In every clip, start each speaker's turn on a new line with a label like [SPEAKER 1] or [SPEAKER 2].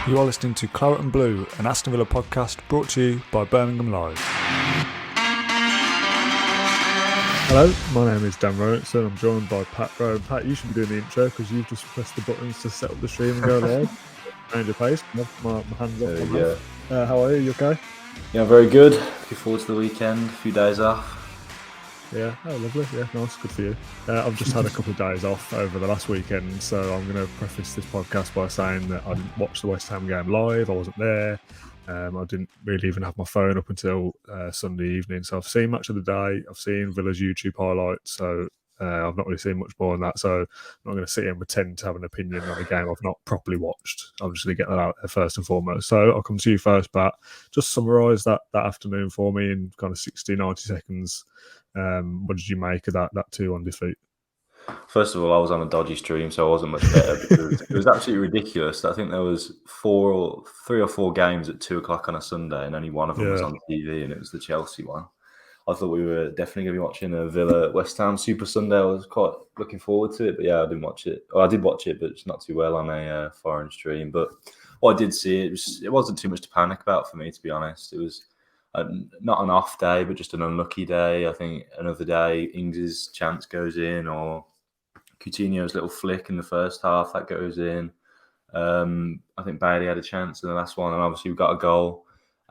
[SPEAKER 1] You are listening to Claret and Blue, an Aston Villa podcast brought to you by Birmingham Live. Hello, my name is Dan Robertson. I'm joined by Pat Rowe. Pat, you should be doing the intro because you've just pressed the buttons to set up the stream and go live. Change your pace. My hands up.
[SPEAKER 2] Yeah.
[SPEAKER 1] How are you? You okay?
[SPEAKER 2] Yeah, very good. Looking forward to the weekend. A few days off.
[SPEAKER 1] Yeah, oh, lovely. Yeah, nice. Good for you. I've just had a couple of days off over the last weekend, so I'm going to preface this podcast by saying that I didn't watch the West Ham game live. I wasn't there. I didn't really even have my phone up until Sunday evening. So I've seen Match of the Day. I've seen Villa's YouTube highlights. So I've not really seen much more than that. So I'm not going to sit here and pretend to have an opinion on a game I've not properly watched. I'm just going to get that out there first and foremost. So I'll come to you first, Pat. Just summarise that afternoon for me in kind of 60, 90 seconds. What did you make of that 2-1 defeat?
[SPEAKER 2] First of all, I was on a dodgy stream, so I wasn't much better because it was absolutely ridiculous. I think there was 3 or 4 games at 2:00 on a Sunday, and only one of them was on TV, and it was the Chelsea one. I thought we were definitely going to be watching a Villa West Ham Super Sunday. I was quite looking forward to it, but yeah, I didn't watch it. Well, I did watch it, but it's not too well on a foreign stream. But what I did see, it wasn't too much to panic about for me, to be honest. It was not an off day, but just an unlucky day. I think another day, Ings' chance goes in, or Coutinho's little flick in the first half that goes in. I think Bailey had a chance in the last one, and obviously we got a goal.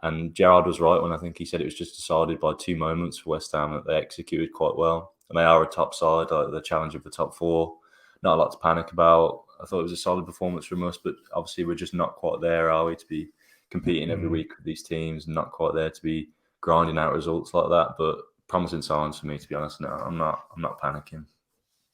[SPEAKER 2] And Gerrard was right when I think he said it was just decided by 2 moments for West Ham that they executed quite well. And they are a top side, like the challenge of the top 4. Not a lot to panic about. I thought it was a solid performance from us, but obviously we're just not quite there, are we, to be competing every week with these teams, and not quite there to be grinding out results like that. But promising signs for me, to be honest. No, I'm not panicking.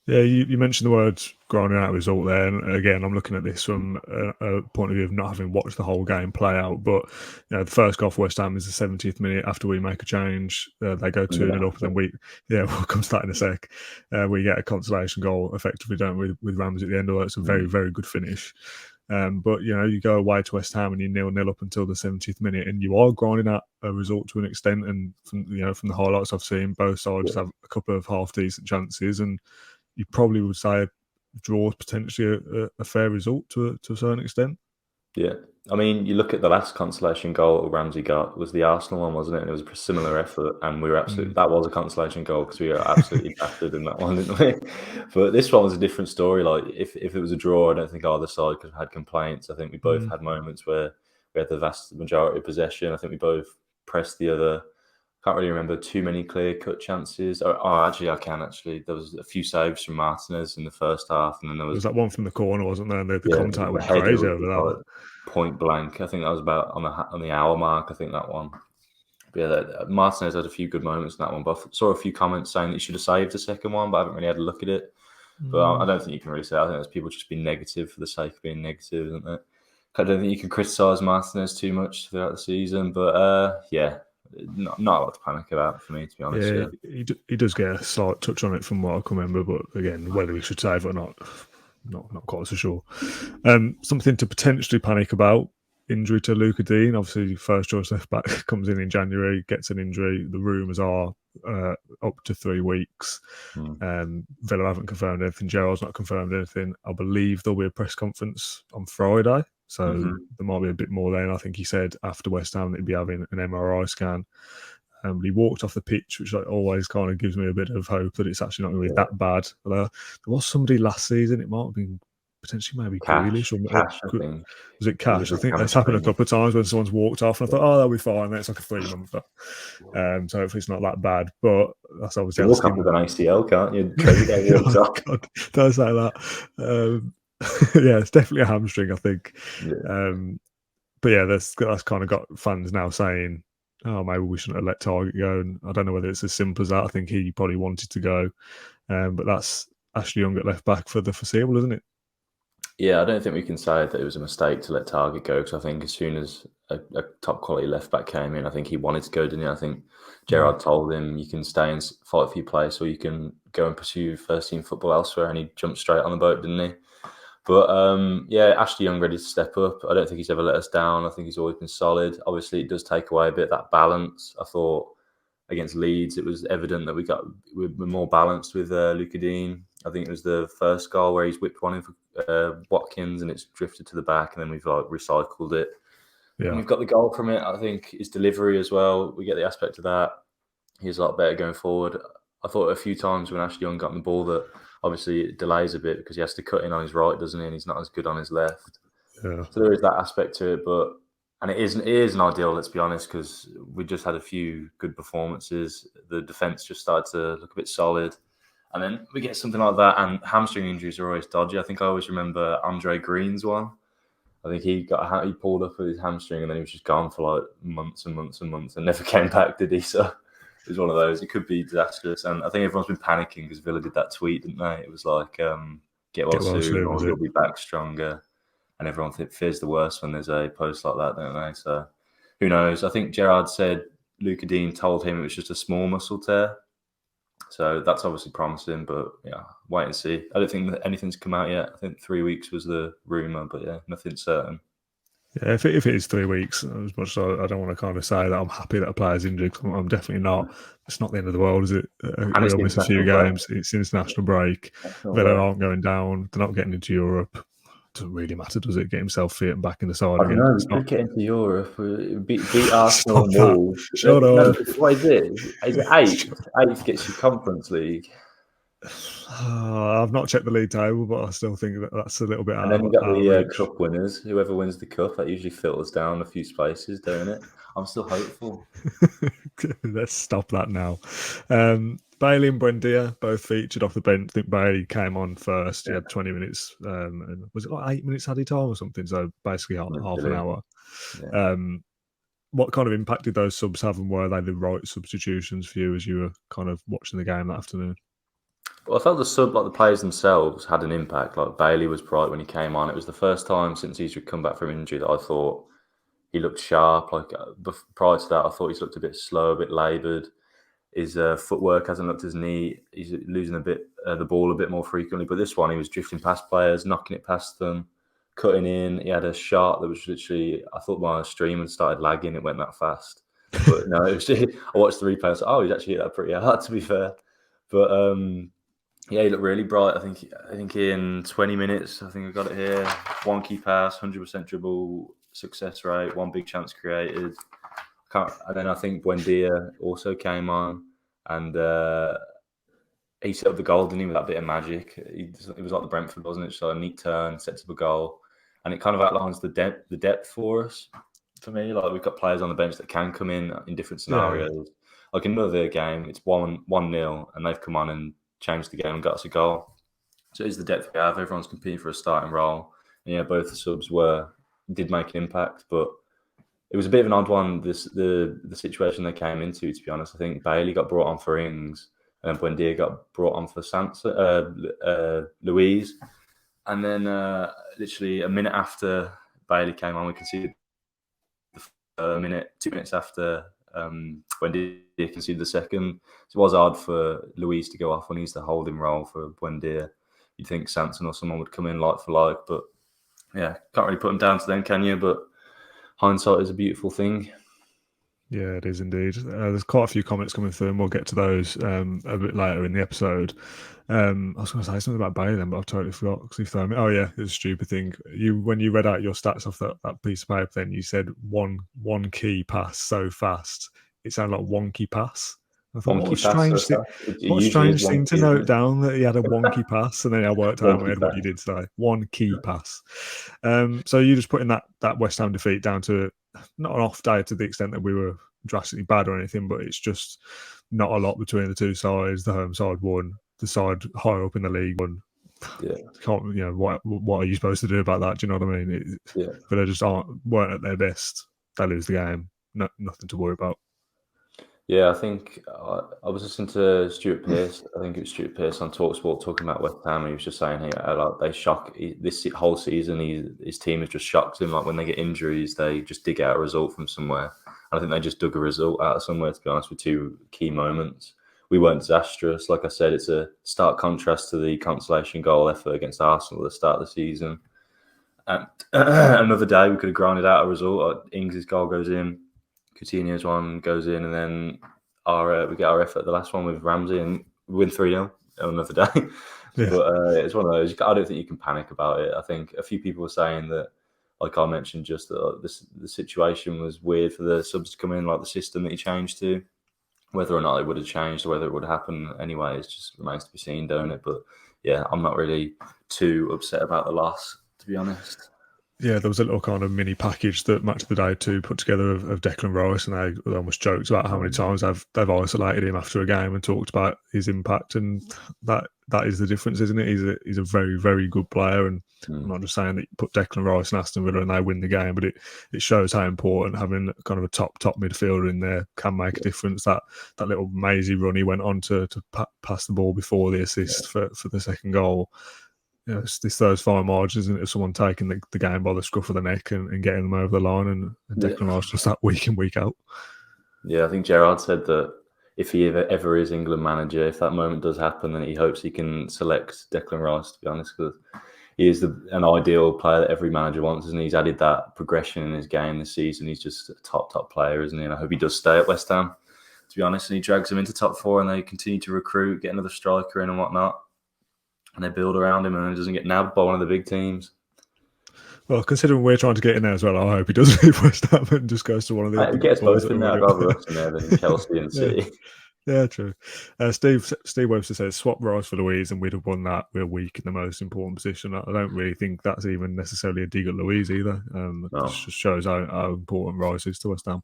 [SPEAKER 1] Yeah, you mentioned the words grinding out result there, and again, I'm looking at this from a point of view of not having watched the whole game play out. But the first goal for West Ham is the 70th minute after we make a change. They go 2-0 up, and then we'll come to that in a sec. We get a consolation goal, effectively, don't we, with Ramsey at the end of it. It's a very, very good finish. But you go away to West Ham and you 0-0 up until the 70th minute, and you are grinding out a result to an extent. And from the highlights I've seen, both sides have a couple of half decent chances, and you probably would say a draw is potentially a fair result to a certain extent.
[SPEAKER 2] Yeah. I mean, you look at the last consolation goal Ramsey got was the Arsenal one, wasn't it? And it was a similar effort, and we were absolutely that was a consolation goal because we were absolutely battered in that one, didn't we? But this one was a different story. Like if it was a draw, I don't think either side could have had complaints. I think we both had moments where we had the vast majority of possession. I think we both pressed the other. Can't really remember too many clear-cut chances. Actually, I can. Actually, there was a few saves from Martinez in the first half, and then there was
[SPEAKER 1] that one from the corner, wasn't there? The contact went crazy over that.
[SPEAKER 2] Point blank. I think that was about on the hour mark. I think that one. But Martinez had a few good moments in that one. But I saw a few comments saying that he should have saved the second one, but I haven't really had a look at it. But I don't think you can really say. I think there's people just being negative for the sake of being negative, isn't it? I don't think you can criticise Martinez too much throughout the season. But Not a lot to panic about for me, to be honest.
[SPEAKER 1] Yeah, he does get a slight touch on it from what I can remember, but again, whether we should save it or not quite so sure. Something to potentially panic about: injury to Lucas Digne. Obviously, first choice left back comes in January, gets an injury. The rumours are up to 3 weeks. Villa haven't confirmed anything. Gerrard's not confirmed anything. I believe there'll be a press conference on Friday. So there might be a bit more then. I think he said after West Ham that he'd be having an MRI scan. He walked off the pitch, which always kind of gives me a bit of hope that it's actually not going to be that bad. There was somebody last season, it might have been potentially maybe Grealish.
[SPEAKER 2] Cash, I think.
[SPEAKER 1] Was it Cash? I think that's happened a couple of times when someone's walked off and I thought, that'll be fine. Then it's like a 3-month. So hopefully it's not that bad. But that's obviously...
[SPEAKER 2] You walk up with an ACL, can't you?
[SPEAKER 1] God, don't say that. Yeah, it's definitely a hamstring, I think. Yeah. But yeah, that's kind of got fans now saying, maybe we shouldn't have let Target go. And I don't know whether it's as simple as that. I think he probably wanted to go. But that's Ashley Young at left back for the foreseeable, isn't it?
[SPEAKER 2] Yeah, I don't think we can say that it was a mistake to let Target go, because I think as soon as a top quality left back came in, I think he wanted to go, didn't he? I think Gerrard told him, you can stay and fight for your place, or you can go and pursue first team football elsewhere, and he jumped straight on the boat, didn't he? But Ashley Young ready to step up. I don't think he's ever let us down. I think he's always been solid. Obviously, it does take away a bit of that balance. I thought against Leeds, it was evident that we're more balanced with Lucas Digne. I think it was the first goal where he's whipped one in for Watkins and it's drifted to the back, and then we've like recycled it.
[SPEAKER 1] Yeah.
[SPEAKER 2] And we've got the goal from it. I think his delivery as well. We get the aspect of that. He's a lot better going forward. I thought a few times when Ashley Young got on the ball that obviously it delays a bit because he has to cut in on his right, doesn't he? And he's not as good on his left.
[SPEAKER 1] Yeah.
[SPEAKER 2] So there is that aspect to it, and it isn't ideal, let's be honest, because we just had a few good performances. The defence just started to look a bit solid. And then we get something like that, and hamstring injuries are always dodgy. I think I always remember Andre Green's one. I think he pulled up with his hamstring and then he was just gone for like months and months and months and never came back, did he? So it was one of those. It could be disastrous. And I think everyone's been panicking because Villa did that tweet, didn't they? It was like, get well soon or you'll be back stronger. And everyone fears the worst when there's a post like that, don't they? So who knows? I think Gerrard said Lucas Digne told him it was just a small muscle tear. So that's obviously promising, but yeah, wait and see. I don't think that anything's come out yet. I think 3 weeks was the rumour, but yeah, nothing's certain.
[SPEAKER 1] Yeah, if it is 3 weeks, as much as I don't want to kind of say that I'm happy that a player's injured, because I'm definitely not. It's not the end of the world, is it? We'll miss a few games. It's international break. Villa aren't going down. They're not getting into Europe. Doesn't really matter, does it? Get himself fit and back in the side
[SPEAKER 2] again.
[SPEAKER 1] I
[SPEAKER 2] know, we could get into Europe. Beat Arsenal and Wolves.
[SPEAKER 1] Shut up.
[SPEAKER 2] What is it? Is it 8th? 8th gets you Conference League.
[SPEAKER 1] I've not checked the league table, but I still think that's a little bit out.
[SPEAKER 2] And then you got the cup winners. Whoever wins the cup, that usually filters down a few spaces, don't it? I'm still hopeful.
[SPEAKER 1] Let's stop that now. Bailey and Buendia both featured off the bench. I think Bailey came on first. He had 20 minutes. And was it like 8 minutes added time or something? So basically half an hour. Yeah. What kind of impact did those subs have, and were they the right substitutions for you as you were kind of watching the game that afternoon?
[SPEAKER 2] Well, I felt the players themselves had an impact. Like Bailey was bright when he came on. It was the first time since he's come back from injury that I thought he looked sharp. Like prior to that, I thought he's looked a bit slow, a bit laboured. His footwork hasn't looked as neat. He's losing the ball a bit more frequently. But this one, he was drifting past players, knocking it past them, cutting in. He had a shot that was literally, I thought my stream had started lagging. It went that fast. But no, it was just, I watched the replay. I was like, he's actually hit that pretty hard, to be fair. But yeah, he looked really bright. I think in 20 minutes, I think I got it here. 1 key pass, 100% dribble success rate, 1 big chance created. And then I think Buendia also came on, and he set up the goal, didn't he, with that bit of magic. It was like the Brentford, wasn't it? So a neat turn, sets up a goal, and it kind of outlines the depth for us. For me, like we've got players on the bench that can come in different scenarios. Yeah. Like another game, it's 1-0, and they've come on and changed the game and got us a goal. So it is the depth we have. Everyone's competing for a starting role. And yeah, both the subs did make an impact, but it was a bit of an odd one, the situation they came into, to be honest. I think Bailey got brought on for Ings, and then Buendia got brought on for Louise. And then literally a minute after Bailey came on, we conceded the 2 minutes after Buendia conceded the second. So it was hard for Louise to go off when he's the holding role for Buendia. You'd think Sanson or someone would come in like for like, but yeah, can't really put them down to them, can you? But hindsight is a beautiful thing.
[SPEAKER 1] Yeah, it is indeed. There's quite a few comments coming through, and we'll get to those a bit later in the episode. I was going to say something about Bailey then, but I've totally forgot because you thrown me. Oh yeah, it's a stupid thing. When you read out your stats off that piece of paper, then you said one key pass so fast. It sounded like wonky pass. I thought, what a strange thing to note down that he had a wonky pass, and then I worked out what you did say. 1 key pass. So you just putting that West Ham defeat down to not an off day to the extent that we were drastically bad or anything, but it's just not a lot between the two sides. The home side won, the side higher up in the league won. Yeah, what are you supposed to do about that? Do you know what I mean? But they just weren't at their best. They lose the game. Nothing to worry about.
[SPEAKER 2] Yeah, I think I was listening to Stuart Pearce. I think it was Stuart Pearce on TalkSport talking about West Ham. And he was just saying, they shock this whole season. His team has just shocked him. Like when they get injuries, they just dig out a result from somewhere. And I think they just dug a result out of somewhere. To be honest, with 2 key moments, we weren't disastrous. Like I said, it's a stark contrast to the consolation goal effort against Arsenal at the start of the season. And another day, we could have grinded out a result. Ings' goal goes in. Coutinho's one goes in, and then we get our effort. The last one with Ramsey, and we win 3-0. another day.
[SPEAKER 1] Yeah.
[SPEAKER 2] But it's one of those. I don't think you can panic about it. I think a few people were saying that, like I mentioned, just that the situation was weird for the subs to come in, like the system that he changed to. Whether or not it would have changed or whether it would happen anyway, it just remains to be seen, don't it? But yeah, I'm not really too upset about the loss, to be honest.
[SPEAKER 1] Yeah, there was a little kind of mini package that Match of the Day 2 put together of Declan Rice, and they almost joked about how many times they've isolated him after a game and talked about his impact, and that is the difference, isn't it? He's a very, very good player, and I'm not just saying that you put Declan Rice and Aston Villa and they win the game, but it shows how important having kind of a top midfielder in there can make a difference. That little mazy run he went on to pass the ball before the assist for the second goal. You know, it's those fine margins, isn't it, of someone taking the game by the scruff of the neck and getting them over the line, and Declan Rice just that week in, week out.
[SPEAKER 2] Yeah, I think Gerrard said that if he ever is England manager, if that moment does happen, then he hopes he can select Declan Rice, to be honest, because he is an ideal player that every manager wants, isn't he? He's added that progression in his game this season. He's just a top player, isn't he? And I hope he does stay at West Ham, to be honest, and he drags them into top four and they continue to recruit, get another striker in and whatnot. And they build around him and he doesn't get nabbed by one of the big teams.
[SPEAKER 1] Well, considering we're trying to get in there as well, I hope he does leave West Ham and just goes to one of the
[SPEAKER 2] He gets both in there. I'd rather us in there than Chelsea and City.
[SPEAKER 1] Yeah, true. Steve Webster says, swap Rice for Louise and we'd have won that. We're weak in the most important position. I don't really think that's even necessarily a dig at Louise either. It just shows how important Rice is to West Ham.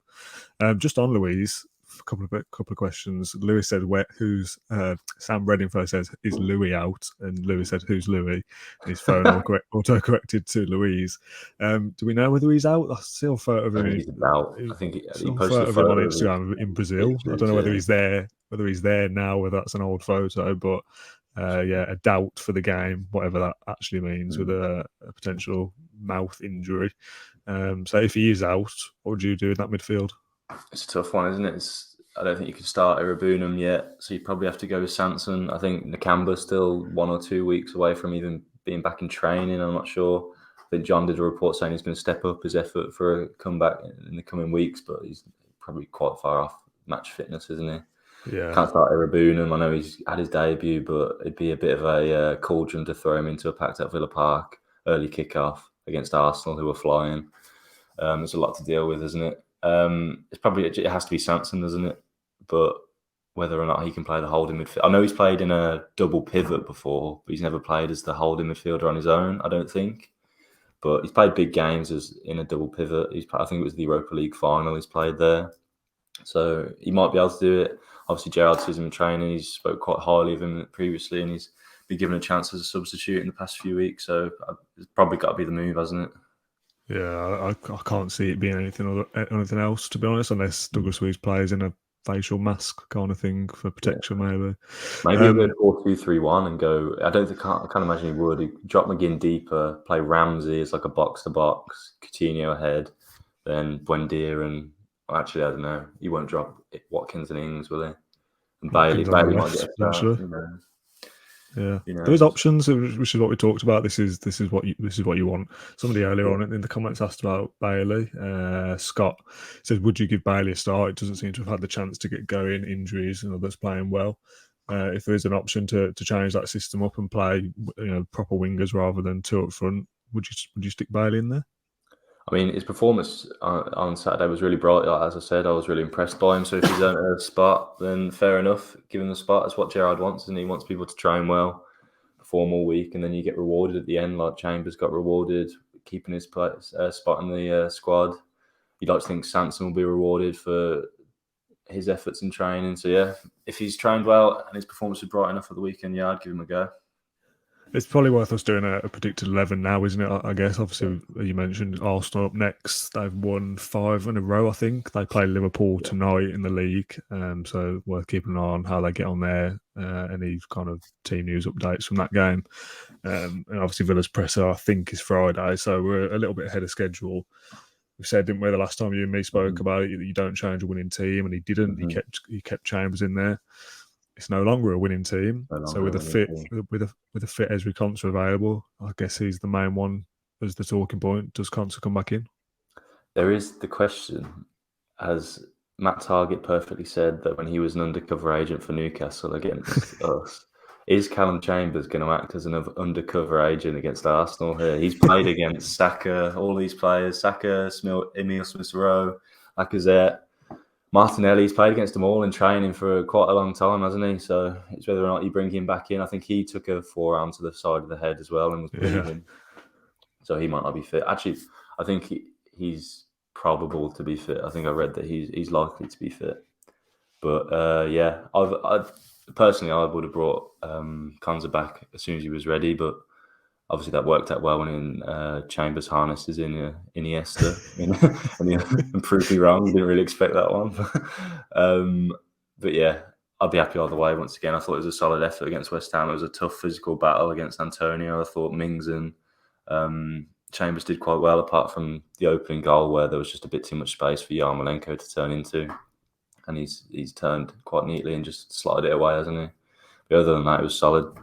[SPEAKER 1] Just on Louise, a couple of questions. Lewis said, Sam Reddingford says, is Louis out? And Lewis said, who's Louis? And his phone auto-corrected to Louise. Do we know whether he's out? I still photo of him.
[SPEAKER 2] He's out. I think he posted
[SPEAKER 1] a photo on Instagram in Brazil. I don't know whether he's there now, whether that's an old photo, but a doubt for the game, whatever that actually means, with a potential mouth injury. So if he is out, what would you do in that midfield?
[SPEAKER 2] It's a tough one, isn't it? I don't think you can start Irabunum yet, so you probably have to go with Sanson. I think Nakamba's still 1 or 2 weeks away from even being back in training. I'm not sure. I think John did a report saying he's going to step up his effort for a comeback in the coming weeks, but he's probably quite far off match fitness, isn't he?
[SPEAKER 1] Yeah.
[SPEAKER 2] Can't start Irabunum. I know he's had his debut, but it'd be a bit of a cauldron to throw him into a packed out Villa Park early kickoff against Arsenal, who are flying. There's a lot to deal with, isn't it? It has to be Sanson, doesn't it? But whether or not he can play the holding midfield, I know he's played in a double pivot before, but he's never played as the holding midfielder on his own, I don't think. But he's played big games as in a double pivot. I think it was the Europa League final he's played there, so he might be able to do it. Obviously, Gerrard sees him in training. He's spoke quite highly of him previously, and he's been given a chance as a substitute in the past few weeks. So it's probably got to be the move, hasn't it?
[SPEAKER 1] Yeah, I can't see it being anything else, to be honest, unless Douglas Luiz plays in a facial mask kind of thing for protection, maybe.
[SPEAKER 2] Maybe he'll go 4-2-3-1 and go. I can't imagine he would. He'd drop McGinn deeper, play Ramsey as like a box-to-box, Coutinho ahead, then Buendia and actually, I don't know. He won't drop Watkins and Ings, will he? And Bailey might get a start.
[SPEAKER 1] Yeah, there is options, which is what we talked about. This is what you want. Somebody earlier on in the comments asked about Bailey. Scott said, "Would you give Bailey a start? It doesn't seem to have had the chance to get going. Injuries and others playing well. If there is an option to change that system up and play, proper wingers rather than two up front, would you stick Bailey in there?"
[SPEAKER 2] I mean, his performance on Saturday was really bright. As I said, I was really impressed by him. So if he's earned a spot, then fair enough. Give him the spot. That's what Gerrard wants, and he wants people to train well, perform all week, and then you get rewarded at the end, like Chambers got rewarded, keeping his spot in the squad. You'd like to think Sanson will be rewarded for his efforts in training. So yeah, if he's trained well and his performance was bright enough for the weekend, yeah, I'd give him a go.
[SPEAKER 1] It's probably worth us doing a predicted 11 now, isn't it? I guess. Obviously, you mentioned Arsenal up next. They've won 5 in a row, I think. They play Liverpool tonight in the league. So worth keeping an eye on how they get on there. Any kind of team news updates from that game. And obviously, Villa's presser, I think, is Friday. So we're a little bit ahead of schedule. We said, didn't we, the last time you and me spoke about it, that you don't change a winning team, and he didn't. He kept Chambers in there. It's no longer a winning team. So with a fit Ezri Konsa available, I guess he's the main one as the talking point. Does Konsa come back in?
[SPEAKER 2] There is the question, as Matt Targett perfectly said, that when he was an undercover agent for Newcastle against us, Is Callum Chambers going to act as an undercover agent against Arsenal here? He's played against Saka, all these players, Saka, Emile Smith-Rowe, Lacazette, Martinelli. He's played against them all in training for quite a long time, hasn't he? So it's whether or not you bring him back in. I think he took a forearm to the side of the head as well and was bleeding. So he might not be fit. Actually, I think he's probable to be fit. I think I read that he's likely to be fit. But I've personally, I would have brought Konza back as soon as he was ready. But obviously, that worked out well when Chambers harnesses in Iniesta and proved me wrong. Didn't really expect that one. But yeah, I'd be happy either way. Once again, I thought it was a solid effort against West Ham. It was a tough physical battle against Antonio. I thought Mings and Chambers did quite well, apart from the opening goal where there was just a bit too much space for Yarmolenko to turn into. And he's turned quite neatly and just slotted it away, hasn't he? But other than that, it was solid.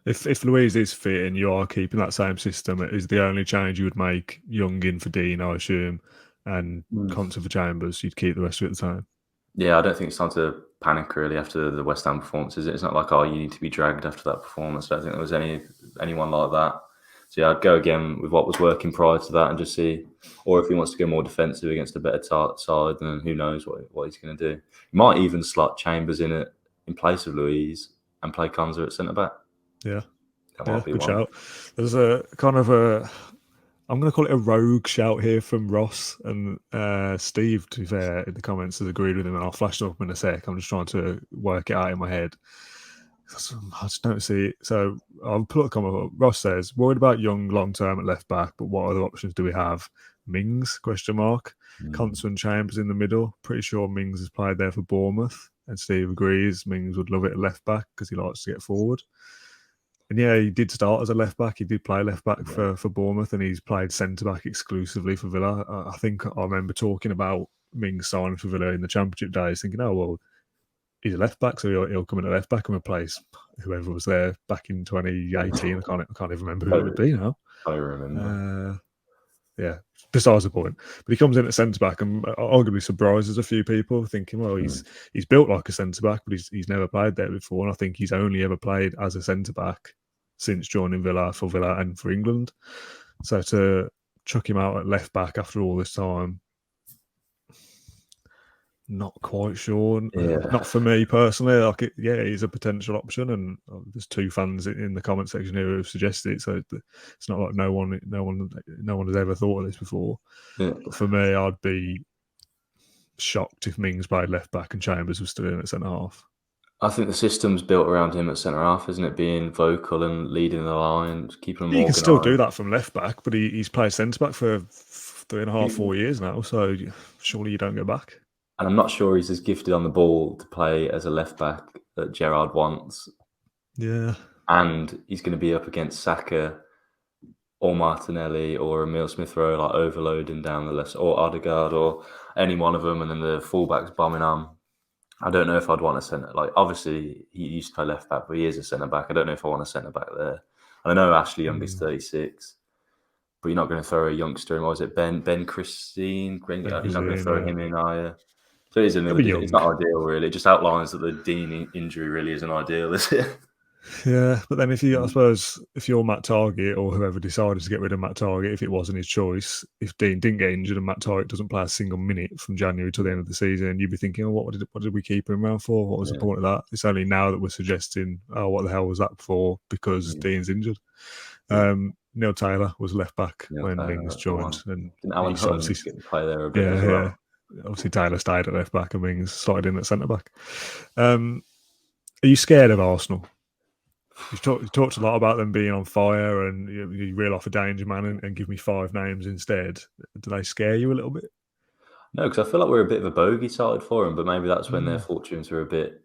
[SPEAKER 1] If Louise is fit and you are keeping that same system, it is the only change you would make. Young in for Dean, I assume, and Konsa for Chambers. You'd keep the rest of it the same.
[SPEAKER 2] Yeah, I don't think it's time to panic really after the West Ham performance, is it? It's not like, you need to be dragged after that performance. I don't think there was anyone like that. So yeah, I'd go again with what was working prior to that and just see, or if he wants to go more defensive against a better side, then who knows what he's going to do. He might even slot Chambers in place of Louise and play Konza at centre back.
[SPEAKER 1] Yeah, good shout. There's a kind of I'm going to call it a rogue shout here from Ross and Steve, to be fair, in the comments has agreed with him, and I'll flash them up in a sec. I'm just trying to work it out in my head. I just don't see it. So I'll put a comment up. Ross says, worried about Young long term at left back, but what other options do we have? Mings, ? Konsa and Chambers in the middle. Pretty sure Mings has played there for Bournemouth, and Steve agrees Mings would love it at left back because he likes to get forward. And yeah, he did start as a left back. He did play left back for Bournemouth, and he's played centre back exclusively for Villa. I think I remember talking about Mings signing for Villa in the Championship days, thinking, oh well, he's a left back, so he'll come in at left back and replace whoever was there back in 2018. I can't even remember who it would be now.
[SPEAKER 2] I remember.
[SPEAKER 1] Yeah, besides the point. But he comes in at centre back and arguably surprises a few people, thinking, well, he's built like a centre back, but he's never played there before. And I think he's only ever played as a centre back since joining Villa for Villa and for England. So to chuck him out at left back after all this time, not quite sure.
[SPEAKER 2] Yeah.
[SPEAKER 1] Not for me personally. He's a potential option, and there's two fans in the comment section here who have suggested it. So it's not like no one has ever thought of this before.
[SPEAKER 2] Yeah.
[SPEAKER 1] But for me, I'd be shocked if Mings played left back and Chambers was still in at centre half.
[SPEAKER 2] I think the system's built around him at centre half, isn't it? Being vocal and leading the line, keeping them.
[SPEAKER 1] You can still do that from left back, but he's played centre back for 3.5, 4 years now. So surely you don't go back.
[SPEAKER 2] And I'm not sure he's as gifted on the ball to play as a left back that Gerrard wants.
[SPEAKER 1] Yeah.
[SPEAKER 2] And he's going to be up against Saka or Martinelli or Emile Smith-Rowe, like overloading down the left, or Odegaard or any one of them, and then the fullbacks bombing on. I don't know if I'd want a centre. Like, obviously, he used to play left back, but he is a centre back. I don't know if I want a centre back there. And I know Ashley Young is 36. But you're not going to throw a youngster in. What was it? Ben Christine? You're not going to throw him in, are you? So it's not ideal, really. It just outlines that the Dean injury really isn't ideal, is it?
[SPEAKER 1] Yeah, but then I suppose if you're Matt Targett or whoever decided to get rid of Matt Targett, if it wasn't his choice, if Dean didn't get injured and Matt Targett doesn't play a single minute from January to the end of the season, you'd be thinking, oh, what did we keep him around for? What was the point of that? It's only now that we're suggesting, oh, what the hell was that for? Because Dean's injured. Neil Taylor was left back when Mings joined, and
[SPEAKER 2] Alan Hutton didn't play there a bit as well.
[SPEAKER 1] Yeah. Obviously, Taylor stayed at left back and Mings slotted in at centre back. Are you scared of Arsenal? You talked a lot about them being on fire, and you reel off a danger man and give me 5 names instead. Do they scare you a little bit?
[SPEAKER 2] No, because I feel like we're a bit of a bogey side for them, but maybe that's when their fortunes are a bit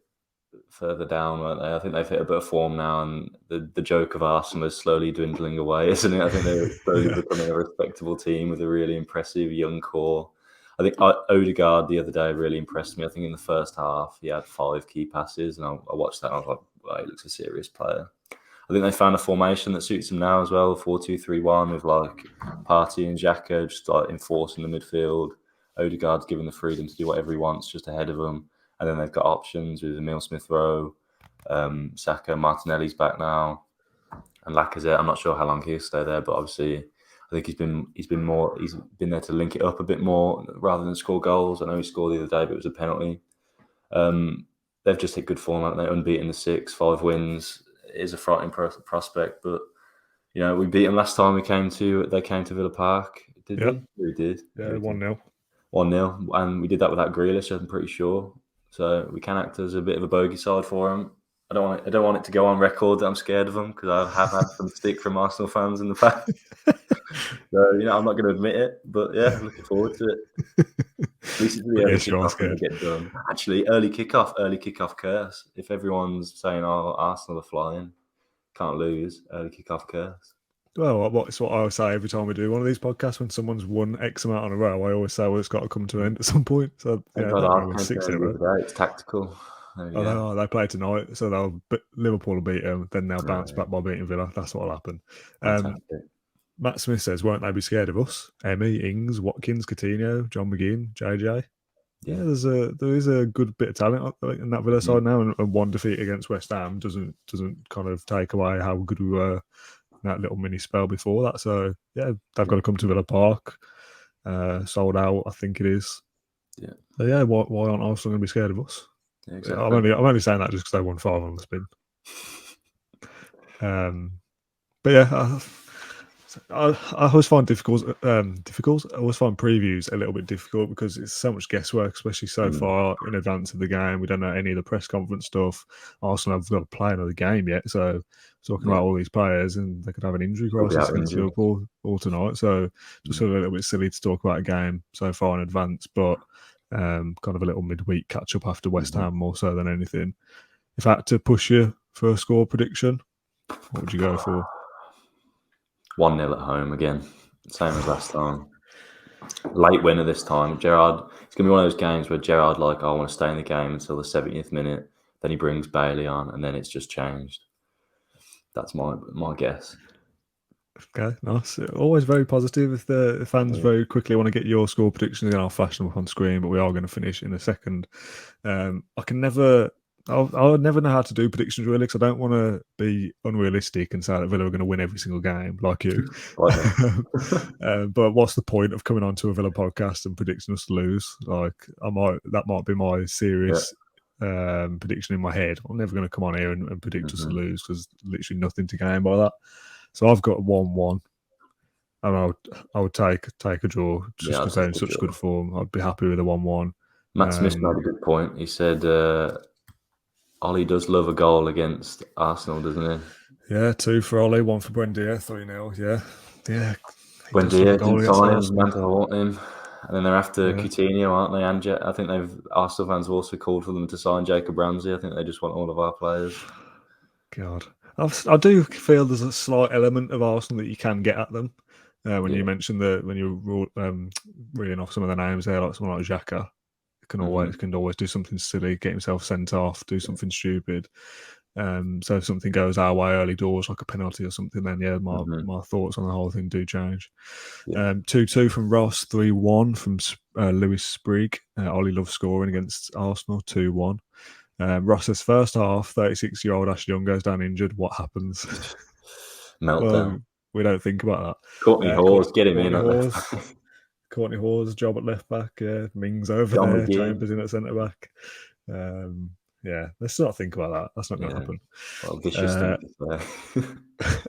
[SPEAKER 2] further down, weren't they? I think they've hit a bit of form now, and the joke of Arsenal is slowly dwindling away, isn't it? I think they're slowly becoming a respectable team with a really impressive young core. I think Odegaard the other day really impressed me. I think in the first half he had 5 key passes, and I watched that and I was like, wow, he looks a serious player. I think they found a formation that suits them now as well, 4-2-3-1, with like Partey and Xhaka just like enforcing the midfield. Odegaard's given the freedom to do whatever he wants just ahead of them. And then they've got options with Emile Smith-Rowe, Saka, Martinelli's back now, and Lacazette. I'm not sure how long he'll stay there, but obviously, I think he's been there to link it up a bit more rather than score goals. I know he scored the other day, but it was a penalty. They've just hit good form, haven't they? Unbeaten the 5 wins. It is a frightening prospect, but we beat them last time they came to Villa Park. Did we? We did.
[SPEAKER 1] Yeah, 1-0.
[SPEAKER 2] 1-0, and we did that without Grealish, I'm pretty sure. So we can act as a bit of a bogey side for them. I don't want it to go on record that I'm scared of them, because I have had some stick from Arsenal fans in the past. So I'm not going to admit it, but yeah, looking forward to it. At least it's the early kickoff when they get done. Actually, early kickoff curse. If everyone's saying, "Oh, Arsenal are flying, can't lose," early kickoff curse.
[SPEAKER 1] Well, it's what I always say every time we do one of these podcasts. When someone's won X amount on a row, I always say, well, it's got to come to an end at some point. So
[SPEAKER 2] it's tactical.
[SPEAKER 1] They play tonight, so Liverpool will beat them. Then they'll bounce back by beating Villa. That's what will happen. Matt Smith says, won't they be scared of us? Emmy, Ings, Watkins, Coutinho, John McGinn, JJ. Yeah, there is a good bit of talent in that Villa side now, and one defeat against West Ham doesn't kind of take away how good we were in that little mini spell before that. So yeah, they've got to come to Villa Park, sold out, I think it is.
[SPEAKER 2] Yeah.
[SPEAKER 1] So yeah, why aren't Arsenal going to be scared of us?
[SPEAKER 2] Yeah, exactly.
[SPEAKER 1] I'm only saying that just because they won 5 on the spin. But yeah. I always find difficult. I always find previews a little bit difficult because it's so much guesswork, especially so far in advance of the game. We don't know any of the press conference stuff. Arsenal have got to play another game yet, so talking about all these players, and they could have an injury crisis against Liverpool all tonight. So just a little bit silly to talk about a game so far in advance, but kind of a little midweek catch up after West Ham more so than anything. If I had to push you for a score prediction, what would you go for?
[SPEAKER 2] 1-0 at home again, same as last time. Late winner this time. Gerrard, it's going to be one of those games where Gerrard, I want to stay in the game until the 70th minute. Then he brings Bailey on, and then it's just changed. That's my guess.
[SPEAKER 1] Okay, nice. Always very positive. If the fans very quickly want to get your score predictions, I'll flash them up on screen, but we are going to finish in a second. I'll never know how to do predictions really, because I don't want to be unrealistic and say that Villa are going to win every single game like you. But what's the point of coming onto a Villa podcast and predicting us to lose? That might be my serious prediction in my head. I'm never going to come on here and predict us to lose, because literally nothing to gain by that. So I've got 1-1, and I would take a draw just because they're in such good form. I'd be happy with a 1-1.
[SPEAKER 2] Matt Smith made a good point. He said Ollie does love a goal against Arsenal, doesn't he?
[SPEAKER 1] Yeah, 2 for Ollie, 1 for Buendia, 3-0. Yeah.
[SPEAKER 2] Buendia didn't sign him, meant to want him. And then they're after Coutinho, aren't they? And I think Arsenal fans have also called for them to sign Jacob Ramsey. I think they just want all of our players.
[SPEAKER 1] God. I do feel there's a slight element of Arsenal that you can get at them. When you mentioned when you were reading off some of the names there, like someone like Xhaka, can always do something silly, get himself sent off, do something stupid. So if something goes our way early doors, like a penalty or something, then my thoughts on the whole thing do change. 2-2 from Ross, 3-1 from Lewis Sprigg. Ollie loves scoring against Arsenal, 2-1. Ross says first half, 36-year-old Ashley Young goes down injured. What happens?
[SPEAKER 2] Meltdown.
[SPEAKER 1] Well, we don't think about that.
[SPEAKER 2] Courtney Hawes, get him in.
[SPEAKER 1] Courtney Hawes, job at left back. Yeah, Mings over there. Chambers in at centre back. Let's not think about that. That's not going to happen.
[SPEAKER 2] Well, vicious thing to say.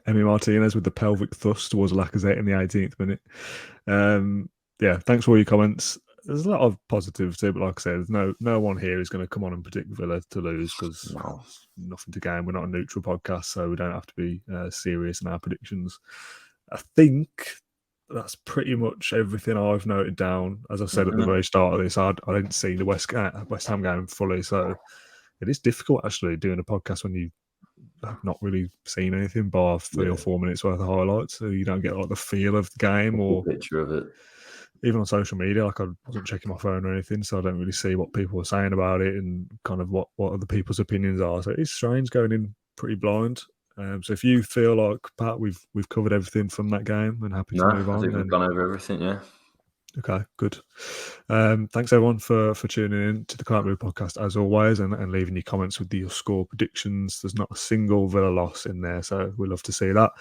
[SPEAKER 1] Emmy Martinez with the pelvic thrust towards Lacazette in the 18th minute. Thanks for all your comments. There's a lot of positivity, but like I said, there's no one here is going to come on and predict Villa to lose, because nothing to gain. We're not a neutral podcast, so we don't have to be serious in our predictions. I think that's pretty much everything I've noted down. As I said at the very start of this, I didn't see the West Ham game fully, so it is difficult actually doing a podcast when you have not really seen anything bar 3 or 4 minutes worth of highlights, so you don't get the feel of the game or
[SPEAKER 2] picture of it.
[SPEAKER 1] Even on social media, I wasn't checking my phone or anything, so I don't really see what people are saying about it and kind of what other people's opinions are. So it's strange going in pretty blind. So if you feel like, Pat, we've covered everything from that game and happy to move on,
[SPEAKER 2] I think we've gone over everything.
[SPEAKER 1] Okay, good. Thanks everyone for tuning in to the Claret Blue podcast as always, and leaving your comments with your score predictions. There's not a single Villa loss in there, so we love to see that.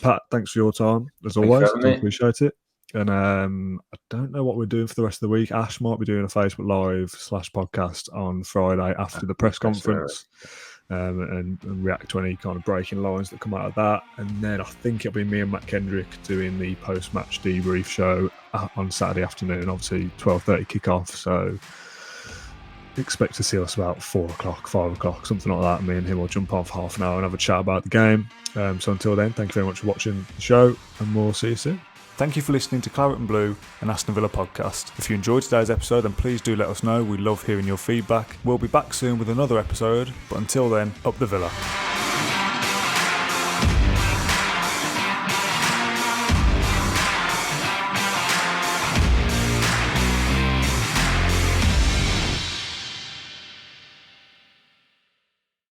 [SPEAKER 1] Pat, thanks for your time as
[SPEAKER 2] Thank you for
[SPEAKER 1] always.
[SPEAKER 2] having
[SPEAKER 1] Do
[SPEAKER 2] me.
[SPEAKER 1] appreciate it. And I don't know what we're doing for the rest of the week. Ash might be doing a Facebook Live /podcast on Friday after the press conference. And react to any kind of breaking lines that come out of that. And then I think it'll be me and Matt Kendrick doing the post-match debrief show on Saturday afternoon, obviously 12:30 kickoff. So expect to see us about 4 o'clock, 5 o'clock, something like that. Me and him will jump off half an hour and have a chat about the game. So until then, thank you very much for watching the show, and we'll see you soon. Thank you for listening to Claret and Blue, an Aston Villa podcast. If you enjoyed today's episode, then please do let us know. We love hearing your feedback. We'll be back soon with another episode, but until then, up the Villa.